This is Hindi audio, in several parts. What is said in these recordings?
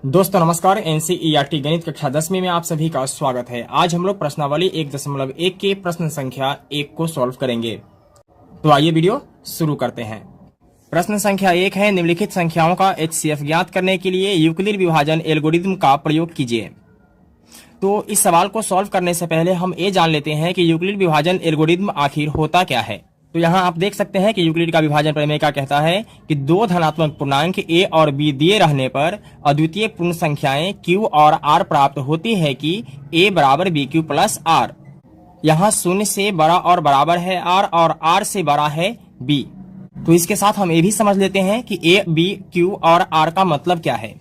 दोस्तों नमस्कार। एनसीईआरटी गणित कक्षा 10वीं में आप सभी का स्वागत है। आज हम लोग प्रश्नावली 1.1 के प्रश्न संख्या 1 को सॉल्व करेंगे। तो आइए वीडियो शुरू करते हैं। प्रश्न संख्या 1 है, निम्नलिखित संख्याओं का एचसीएफ ज्ञात करने के लिए यूक्लिड विभाजन एल्गोरिथम का प्रयोग कीजिए। तो इस सवाल को सॉल्व करने से पहले हम ये जान लेते हैं कि यूक्लिड विभाजन एल्गोरिथम आखिर होता क्या है। तो यहाँ आप देख सकते हैं कि यूक्लिड का विभाजन प्रमेय क्या कहता है कि दो धनात्मक पूर्णांक a और b दिए रहने पर अद्वितीय पूर्ण संख्याएं q और r प्राप्त होती है कि a बराबर bq प्लस r। यहाँ शून्य से बड़ा और बराबर है r और r से बड़ा है b। तो इसके साथ हम ये भी समझ लेते हैं कि a b q और r का मतलब क्या है।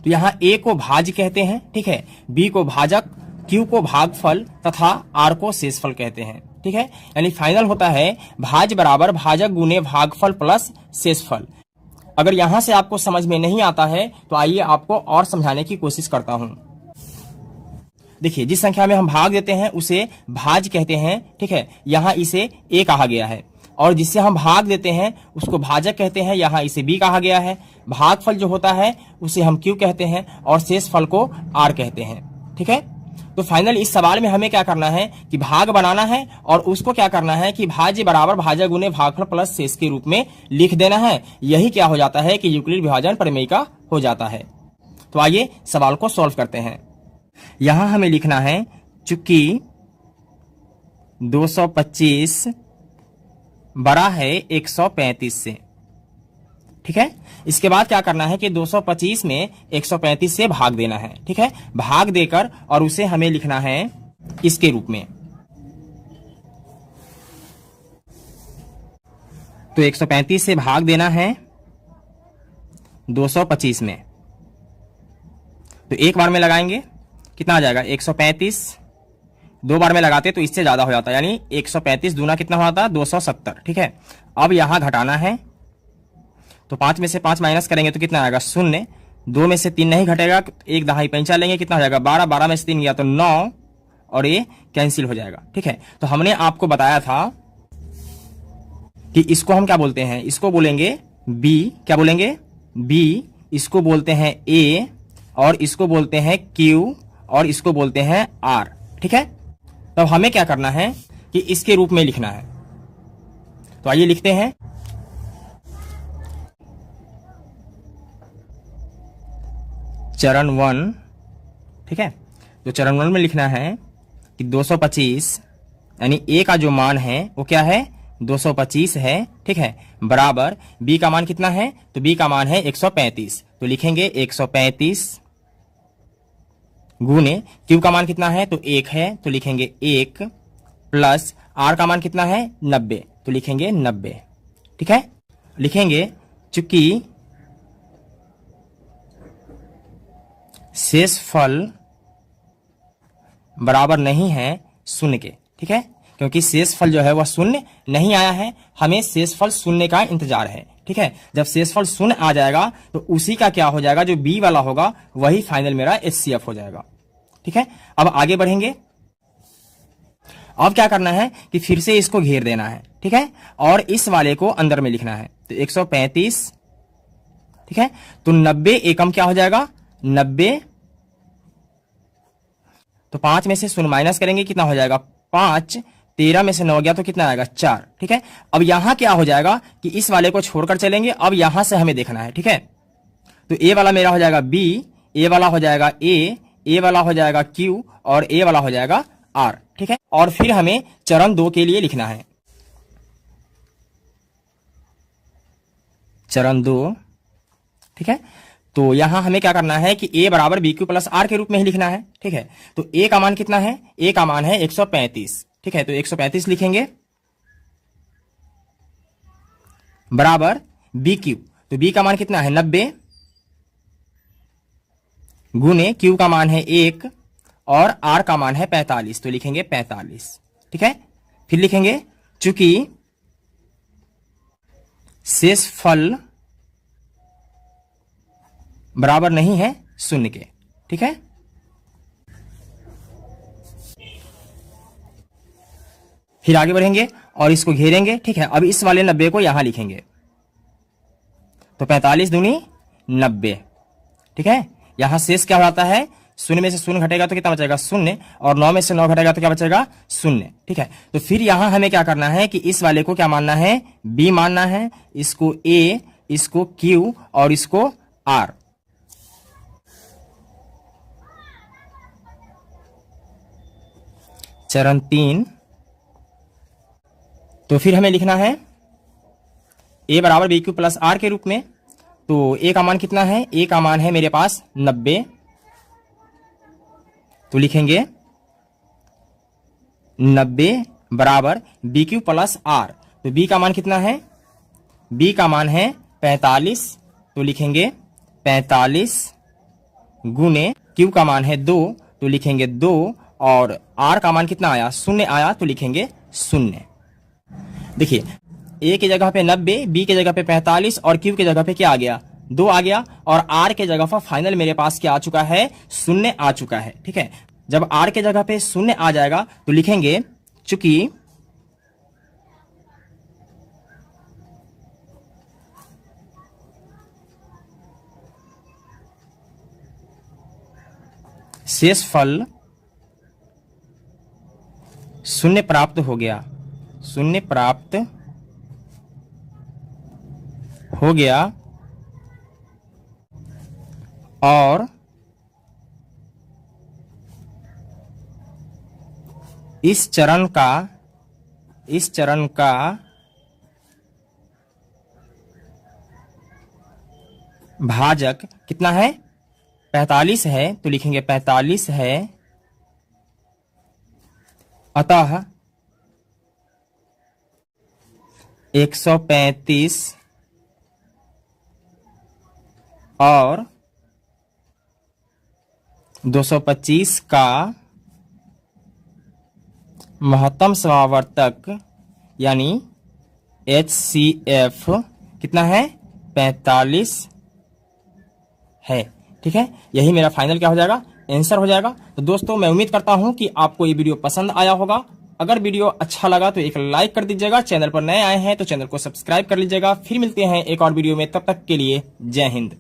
तो यहाँ a को भाज्य कहते हैं, ठीक है, b को भाजक, q को भागफल तथा r को शेषफल कहते हैं, ठीक है। यानी फाइनल होता है भाज्य बराबर भाजक गुने भागफल प्लस शेषफल। अगर यहां से आपको समझ में नहीं आता है तो आइए आपको और समझाने की कोशिश करता हूं। देखिए, जिस संख्या में हम भाग देते हैं उसे भाज्य कहते हैं, ठीक है, यहां इसे a कहा गया है। और जिससे हम भाग देते हैं उसको भाजक कहते हैं, यहां इसे b कहा गया है। भागफल जो होता है उसे हम q कहते हैं और शेषफल को r कहते हैं, ठीक है। तो फाइनल इस सवाल में हमें क्या करना है कि भाग बनाना है और उसको क्या करना है कि भाज्य बराबर भाजक गुने भागफल प्लस शेष के रूप में लिख देना है। यही क्या हो जाता है कि यूक्लिड विभाजन प्रमेय का हो जाता है। तो आइए सवाल को सॉल्व करते हैं। यहां हमें लिखना है चूंकि 225 बड़ा है 135 से, ठीक है। इसके बाद क्या करना है कि 225 में 135 से भाग देना है, ठीक है। भाग देकर और उसे हमें लिखना है इसके रूप में। तो 135 से भाग देना है 225 में। तो एक बार में लगाएंगे कितना आ जाएगा 135, दो बार में लगाते तो इससे ज्यादा हो जाता, यानी 135 दूना कितना हो जाता 270, ठीक है। अब यहां घटाना है तो 5 में से 5 माइनस करेंगे तो कितना आएगा 0। 2 में से 3 नहीं घटेगा, एक दहाई पैंचा लेंगे, कितना हो जाएगा 12। 12 में से 3 गया तो 9 और ये कैंसिल हो जाएगा, ठीक है। तो हमने आपको बताया था कि इसको हम क्या बोलते हैं, इसको बोलेंगे b। क्या बोलेंगे b, इसको बोलते हैं a और इसको बोलते हैं q और इसको बोलते हैं r, ठीक है। तब हमें क्या करना है कि इसके रूप में लिखना है। तो आइए लिखते हैं। चरण 1, ठीक है। तो चरण 1 में लिखना है कि 225 यानी a का जो मान है वो क्या है 225 है, ठीक है, बराबर b का मान कितना है, तो b का मान है 135। तो लिखेंगे 135 गुने q का मान कितना है तो 1 है, तो लिखेंगे 1 प्लस r का मान कितना है 90, तो लिखेंगे 90, ठीक है। लिखेंगे चूंकि शेषफल बराबर नहीं है शून्य के, ठीक है, क्योंकि शेषफल जो है वह शून्य नहीं आया है, हमें शेषफल शून्य का इंतजार है, ठीक है। जब शेषफल शून्य आ जाएगा तो उसी का क्या हो जाएगा, जो बी वाला होगा वही फाइनल मेरा एचसीएफ हो जाएगा, ठीक है। अब आगे बढ़ेंगे। अब क्या करना है कि फिर से इसको घेर देना है, ठीक है, और इस वाले को अंदर में लिखना है। तो 135, ठीक है, तो 90 एकम क्या हो जाएगा 90। तो 5 में से 0 माइनस करेंगे कितना हो जाएगा 5। 13 में से 9 गया तो कितना आएगा 4, ठीक है। अब यहां क्या हो जाएगा कि इस वाले को छोड़कर चलेंगे, अब यहां से हमें देखना है, ठीक है। तो a वाला मेरा हो जाएगा b, a वाला हो जाएगा a वाला हो जाएगा q और a वाला हो जाएगा r, ठीक है। और फिर हमें चरण 2 के लिए लिखना है। चरण 2, ठीक है। तो यहां हमें क्या करना है कि a बराबर bq प्लस r के रूप में ही लिखना है, ठीक है। तो a का मान कितना है, a का मान है 135, ठीक है। तो 135 लिखेंगे बराबर bq, तो b का मान कितना है 90 गुने q का मान है 1 और r का मान है 45, तो लिखेंगे 45, ठीक है। फिर लिखेंगे चूंकि शेषफल बराबर नहीं है शून्य के, ठीक है। फिर आगे बढ़ेंगे और इसको घेरेंगे, ठीक है। अब इस वाले 90 को यहां लिखेंगे। तो 45 दूनी 90, ठीक है। यहाँ शेष क्या हो जाता है, शून्य में से शून्य घटेगा तो कितना बचेगा, शून्य, और 9 में से 9 घटेगा तो क्या बचेगा, शून्य। ठीक है, तो फिर यहां हमें क्या करना है कि इस वाले को क्या मानना है, बी मानना है, इसको ए, इसको क्यू और इसको आर। चरण 3, तो फिर हमें लिखना है a बराबर बी क्यू प्लस आर के रूप में। तो a का मान कितना है, a का मान है मेरे पास 90, तो लिखेंगे 90 बराबर बी क्यू प्लस आर। तो b का मान कितना है, b का मान है 45, तो लिखेंगे 45 गुने q का मान है 2, तो लिखेंगे 2, और r का मान कितना आया, 0 आया, तो लिखेंगे 0। देखिए a की जगह पे 90, b की जगह पे 45 और q की जगह पे क्या आ गया, 2 आ गया, और r के जगह पर फाइनल मेरे पास क्या आ चुका है, 0 आ चुका है। ठीक है, जब r के जगह पे 0 आ जाएगा तो लिखेंगे चूंकि शेषफल 0 प्राप्त हो गया, 0 प्राप्त हो गया, और इस चरण का भाजक कितना है, 45 है, तो लिखेंगे 45 है, अतः 135 और 225 का महत्तम समावर्तक यानी HCF कितना है, 45 है। ठीक है, यही मेरा फाइनल क्या हो जाएगा, आंसर हो जाएगा। तो दोस्तों मैं उम्मीद करता हूं कि आपको ये वीडियो पसंद आया होगा। अगर वीडियो अच्छा लगा तो एक लाइक कर दीजिएगा, चैनल पर नए आए हैं तो चैनल को सब्सक्राइब कर लीजिएगा। फिर मिलते हैं एक और वीडियो में, तब तक के लिए जय हिंद।